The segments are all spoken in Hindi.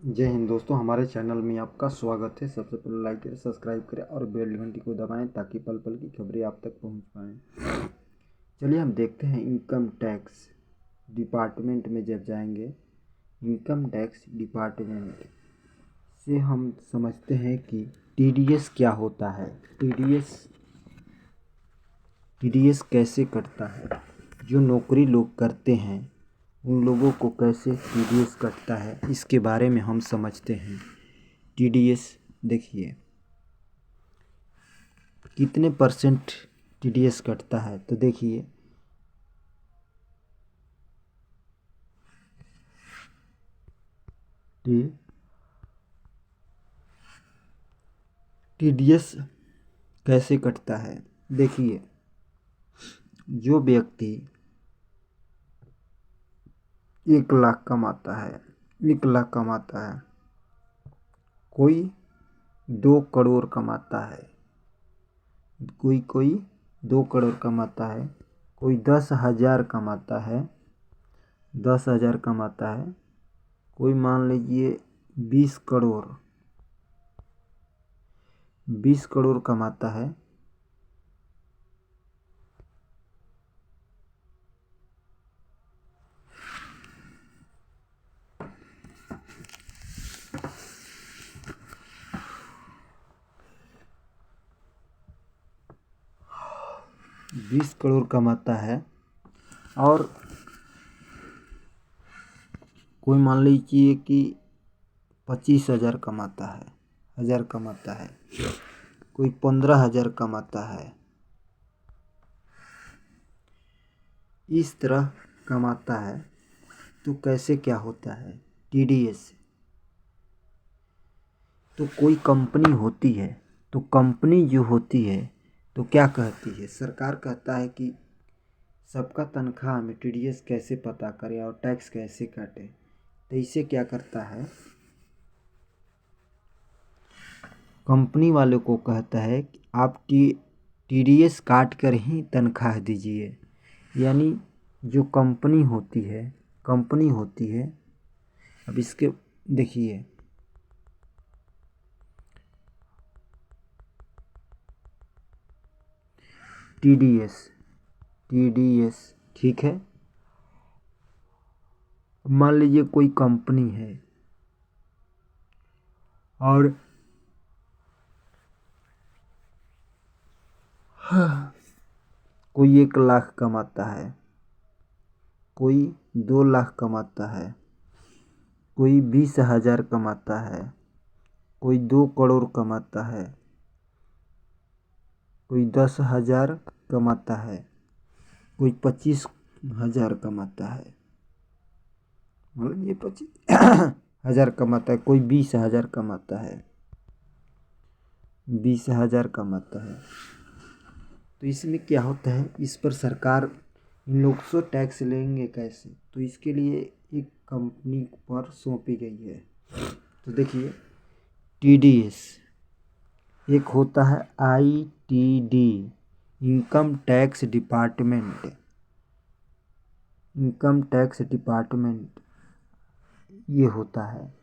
जय हिंद दोस्तों, हमारे चैनल में आपका स्वागत है। सबसे पहले लाइक करें, सब्सक्राइब करें और बेल घंटी को दबाएं ताकि पल पल की खबरें आप तक पहुंच पाएं। चलिए हम देखते हैं इनकम टैक्स डिपार्टमेंट में जब जाएंगे। इनकम टैक्स डिपार्टमेंट से हम समझते हैं कि टीडीएस क्या होता है, टीडीएस कैसे कटता है। जो नौकरी लोग करते हैं उन लोगों को कैसे टीडीएस कटता है, इसके बारे में हम समझते हैं। टीडीएस देखिए कितने परसेंट टीडीएस कटता है, तो देखिए टीडीएस कैसे कटता है। देखिए जो व्यक्ति 1 लाख कमाता है, 1 लाख कमाता है, कोई 2 करोड़ कमाता है, कोई 2 करोड़ कमाता है, कोई 10,000 कमाता है, 10,000 कमाता है, कोई मान लीजिए 20 करोड़ 20 करोड़ कमाता है, और कोई मान लीजिए कि 25,000 कमाता है, कोई 15,000 कमाता है। इस तरह कमाता है तो कैसे क्या होता है टीडीएस। तो कोई कंपनी होती है, तो कंपनी जो होती है तो क्या कहती है, सरकार कहता है कि सबका तनख्वाह में टीडीएस कैसे पता करें और टैक्स कैसे काटे। तो इसे क्या करता है, कंपनी वाले को कहता है कि आप टीडीएस काट कर ही तनख्वाह दीजिए। यानी जो कंपनी होती है, अब इसके देखिए टीडीएस ठीक है। मान लीजिए कोई कंपनी है और कोई 1 लाख कमाता है, कोई 2 लाख कमाता है, कोई 20,000 कमाता है, कोई 2 करोड़ कमाता है, कोई 10,000 कमाता है, कोई 25,000 कमाता है, मतलब ये 25,000 कमाता है, कोई 20,000 कमाता है, 20,000 कमाता है। तो इसमें क्या होता है, इस पर सरकार इन लोग से टैक्स लेंगे कैसे, तो इसके लिए एक कंपनी पर सौंपी गई है। तो देखिए टीडीएस एक होता है आईटीडी, इनकम टैक्स डिपार्टमेंट ये होता है,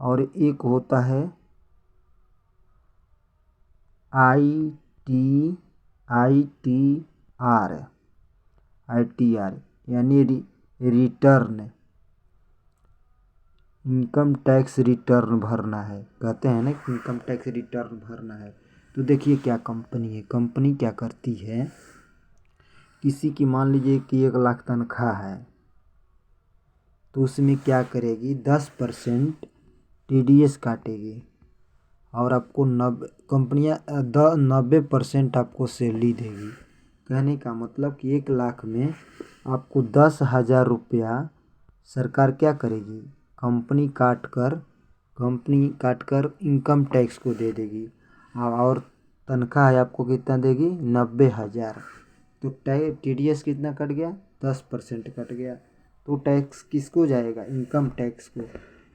और एक होता है आईटीआर यानी रिटर्न, इनकम टैक्स रिटर्न भरना है, कहते हैं ना कि इनकम टैक्स रिटर्न भरना है। तो देखिए क्या कंपनी है, कंपनी क्या करती है, किसी की मान लीजिए कि 1 लाख तनख्वाह है, तो उसमें क्या करेगी, 10% टीडीएस काटेगी और आपको 90% आपको सैलरी देगी। कहने का मतलब कि 1 लाख में आपको 10,000 रुपया सरकार क्या करेगी, कंपनी काट कर इनकम टैक्स को दे देगी, और तनख्वाह है आपको कितना देगी, 90,000। तो टीडीएस कितना कट गया, 10% कट गया। तो टैक्स किसको जाएगा, इनकम टैक्स को।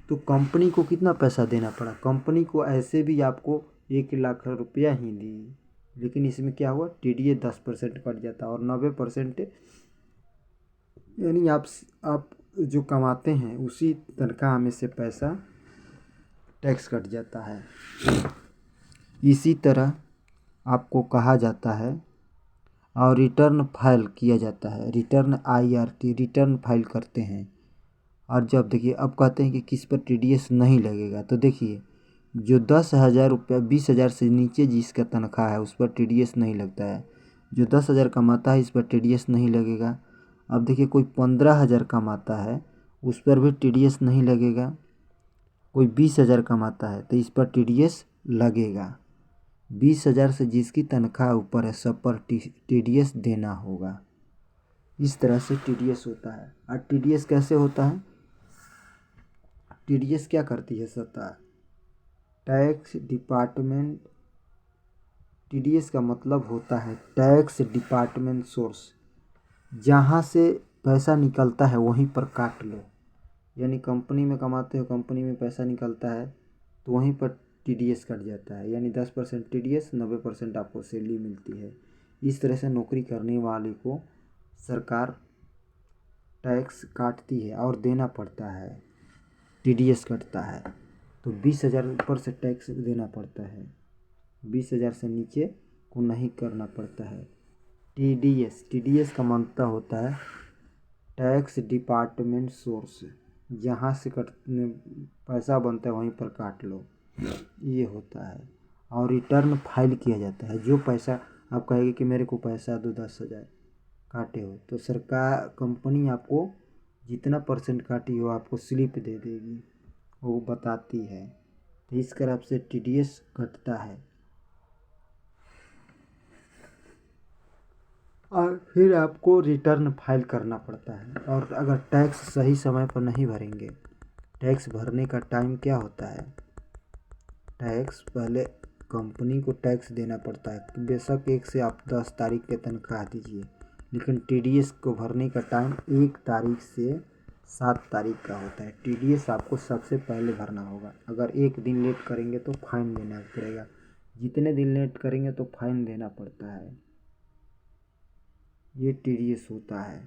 तो कंपनी को कितना पैसा देना पड़ा, कंपनी को ऐसे भी आपको 1 लाख रुपया ही दी, लेकिन इसमें क्या हुआ, टीडीएस 10% कट जाता और 90%, यानी आप जो कमाते हैं उसी तनख्वाह में से पैसा टैक्स कट जाता है। इसी तरह आपको कहा जाता है और रिटर्न फाइल किया जाता है, रिटर्न IRT रिटर्न फाइल करते हैं। और जब देखिए अब कहते हैं कि किस पर TDS नहीं लगेगा, तो देखिए जो 10,000 रुपया 20,000 से नीचे जिसका तनख्वाह है उस पर TDS नहीं लगता है। जो 10,000 कमाता है इस पर TDS नहीं लगेगा। अब देखिए कोई 15,000 कमाता है उस पर भी TDS नहीं लगेगा। कोई 20,000 कमाता है तो इस पर TDS लगेगा। 20,000 से जिसकी तनख्वाह ऊपर है सब पर TDS देना होगा। इस तरह से TDS होता है। और TDS कैसे होता है? TDS क्या करती है सरकार? Tax department. TDS का मतलब होता है टैक्स डिपार्टमेंट सोर्स। जहाँ से पैसा निकलता है वहीं पर काट लो। यानी कंपनी में कमाते हो, कंपनी में पैसा निकलता है तो वहीं पर TDS कट जाता है। यानी 10% TDS, 90% आपको सैलरी मिलती है। इस तरह से नौकरी करने वाले को सरकार टैक्स काटती है और देना पड़ता है। TDS कटता है तो 20,000 ऊपर से टैक्स देना पड़ता है, 20,000 से नीचे को नहीं करना पड़ता है। TDS का मतलब होता है टैक्स डिपार्टमेंट सोर्स। जहाँ से पैसा बनता है वहीं पर काट लो, ये होता है। और रिटर्न फाइल किया जाता है। जो पैसा आप कहेंगे कि मेरे को पैसा दो 10,000 काटे हो, तो सरकार कंपनी आपको जितना % काटी हो आपको स्लिप दे देगी, वो बताती है। तो इस तरह से TDS कटता है। और फिर आपको रिटर्न फाइल करना पड़ता है। और अगर टैक्स सही समय पर नहीं भरेंगे, टैक्स भरने का टाइम क्या होता है? टैक्स पहले कंपनी को टैक्स देना पड़ता है। बेशक 1 से आप 10 तारीख के तनख्वाह दीजिए, लेकिन TDS को भरने का टाइम 1 तारीख से 7 तारीख का होता है। TDS आपको सबसे पहले भरना होगा। अगर 1 दिन लेट करेंगे तो फाइन देना पड़ेगा, जितने दिन लेट करेंगे तो फाइन देना पड़ता है। ये TDS होता है।